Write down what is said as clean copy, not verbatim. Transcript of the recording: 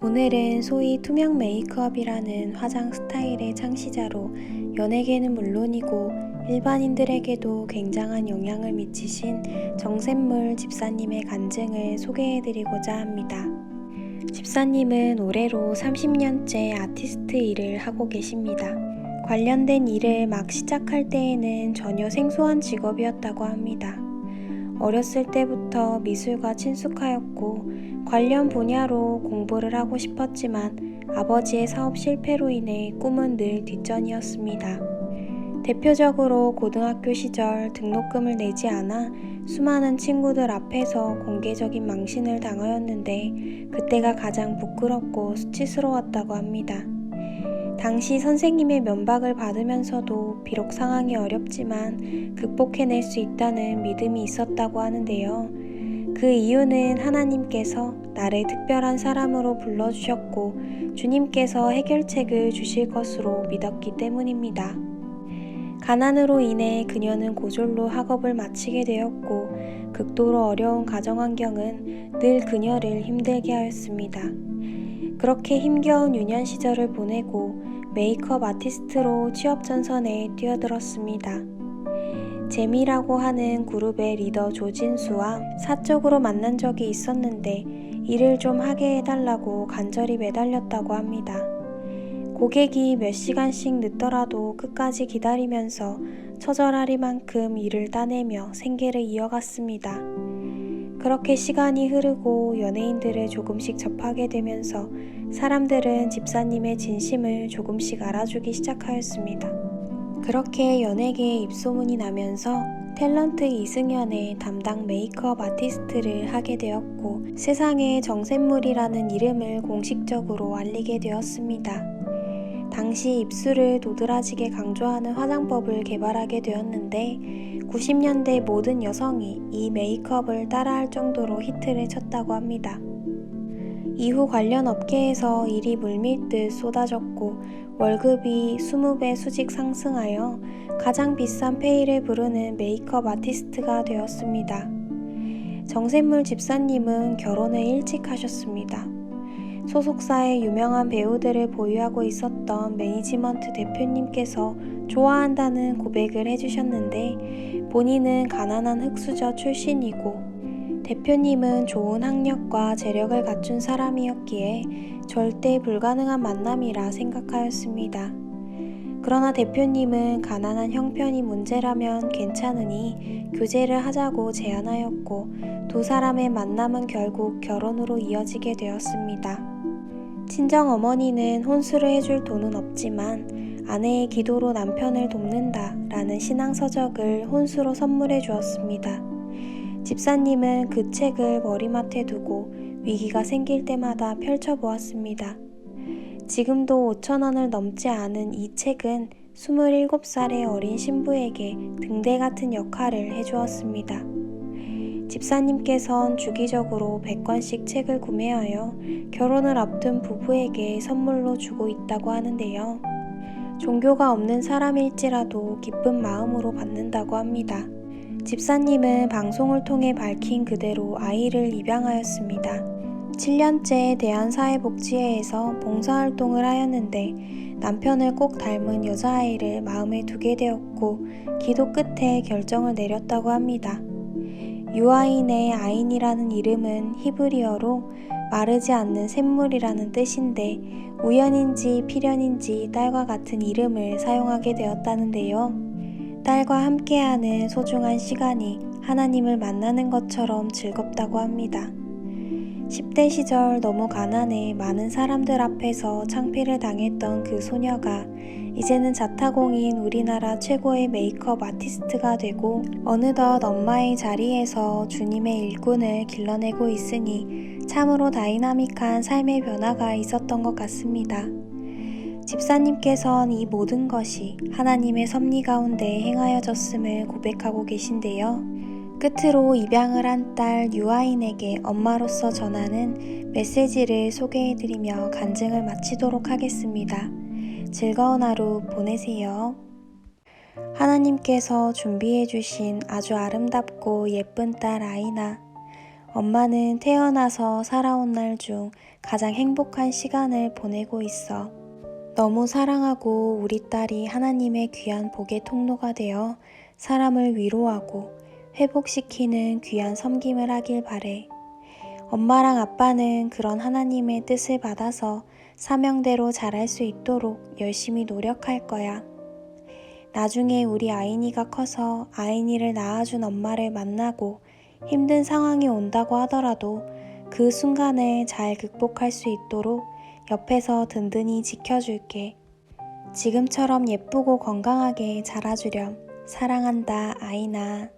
오늘은 소위 투명 메이크업이라는 화장 스타일의 창시자로 연예계는 물론이고 일반인들에게도 굉장한 영향을 미치신 정샘물 집사님의 간증을 소개해드리고자 합니다. 집사님은 올해로 30년째 아티스트 일을 하고 계십니다. 관련된 일을 막 시작할 때에는 전혀 생소한 직업이었다고 합니다. 어렸을 때부터 미술과 친숙하였고 관련 분야로 공부를 하고 싶었지만 아버지의 사업 실패로 인해 꿈은 늘 뒷전이었습니다. 대표적으로 고등학교 시절 등록금을 내지 않아 수많은 친구들 앞에서 공개적인 망신을 당하였는데 그때가 가장 부끄럽고 수치스러웠다고 합니다. 당시 선생님의 면박을 받으면서도 비록 상황이 어렵지만 극복해낼 수 있다는 믿음이 있었다고 하는데요. 그 이유는 하나님께서 나를 특별한 사람으로 불러주셨고 주님께서 해결책을 주실 것으로 믿었기 때문입니다. 가난으로 인해 그녀는 고졸로 학업을 마치게 되었고 극도로 어려운 가정환경은 늘 그녀를 힘들게 하였습니다. 그렇게 힘겨운 유년 시절을 보내고 메이크업 아티스트로 취업 전선에 뛰어들었습니다. 재미라고 하는 그룹의 리더 조진수와 사적으로 만난 적이 있었는데 일을 좀 하게 해달라고 간절히 매달렸다고 합니다. 고객이 몇 시간씩 늦더라도 끝까지 기다리면서 처절하리만큼 일을 따내며 생계를 이어갔습니다. 그렇게 시간이 흐르고 연예인들을 조금씩 접하게 되면서 사람들은 집사님의 진심을 조금씩 알아주기 시작하였습니다. 그렇게 연예계에 입소문이 나면서 탤런트 이승연의 담당 메이크업 아티스트를 하게 되었고 세상에 정샘물이라는 이름을 공식적으로 알리게 되었습니다. 당시 입술을 도드라지게 강조하는 화장법을 개발하게 되었는데 90년대 모든 여성이 이 메이크업을 따라할 정도로 히트를 쳤다고 합니다. 이후 관련 업계에서 일이 물밀듯 쏟아졌고 월급이 20배 수직 상승하여 가장 비싼 페이를 부르는 메이크업 아티스트가 되었습니다. 정샘물 집사님은 결혼을 일찍 하셨습니다. 소속사의 유명한 배우들을 보유하고 있었던 매니지먼트 대표님께서 좋아한다는 고백을 해주셨는데 본인은 가난한 흙수저 출신이고 대표님은 좋은 학력과 재력을 갖춘 사람이었기에 절대 불가능한 만남이라 생각하였습니다. 그러나 대표님은 가난한 형편이 문제라면 괜찮으니 교제를 하자고 제안하였고 두 사람의 만남은 결국 결혼으로 이어지게 되었습니다. 친정어머니는 혼수를 해줄 돈은 없지만 아내의 기도로 남편을 돕는다 라는 신앙서적을 혼수로 선물해 주었습니다. 집사님은 그 책을 머리맡에 두고 위기가 생길 때마다 펼쳐보았습니다. 지금도 5,000원을 넘지 않은 이 책은 27살의 어린 신부에게 등대 같은 역할을 해주었습니다. 집사님께선 주기적으로 100권씩 책을 구매하여 결혼을 앞둔 부부에게 선물로 주고 있다고 하는데요. 종교가 없는 사람일지라도 기쁜 마음으로 받는다고 합니다. 집사님은 방송을 통해 밝힌 그대로 아이를 입양하였습니다. 7년째 대한사회복지회에서 봉사활동을 하였는데 남편을 꼭 닮은 여자아이를 마음에 두게 되었고 기도 끝에 결정을 내렸다고 합니다. 유아인의 아인이라는 이름은 히브리어로 마르지 않는 샘물이라는 뜻인데 우연인지 필연인지 딸과 같은 이름을 사용하게 되었다는데요. 딸과 함께하는 소중한 시간이 하나님을 만나는 것처럼 즐겁다고 합니다. 10대 시절 너무 가난해 많은 사람들 앞에서 창피를 당했던 그 소녀가 이제는 자타공인 우리나라 최고의 메이크업 아티스트가 되고 어느덧 엄마의 자리에서 주님의 일꾼을 길러내고 있으니 참으로 다이나믹한 삶의 변화가 있었던 것 같습니다. 집사님께선 이 모든 것이 하나님의 섭리 가운데 행하여졌음을 고백하고 계신데요. 끝으로 입양을 한 딸 유아인에게 엄마로서 전하는 메시지를 소개해드리며 간증을 마치도록 하겠습니다. 즐거운 하루 보내세요. 하나님께서 준비해주신 아주 아름답고 예쁜 딸 아이나, 엄마는 태어나서 살아온 날 중 가장 행복한 시간을 보내고 있어. 너무 사랑하고 우리 딸이 하나님의 귀한 복의 통로가 되어 사람을 위로하고 회복시키는 귀한 섬김을 하길 바래. 엄마랑 아빠는 그런 하나님의 뜻을 받아서 사명대로 잘할 수 있도록 열심히 노력할 거야. 나중에 우리 아이니가 커서 아이니를 낳아준 엄마를 만나고 힘든 상황이 온다고 하더라도 그 순간을 잘 극복할 수 있도록 옆에서 든든히 지켜줄게. 지금처럼 예쁘고 건강하게 자라주렴. 사랑한다, 아이나.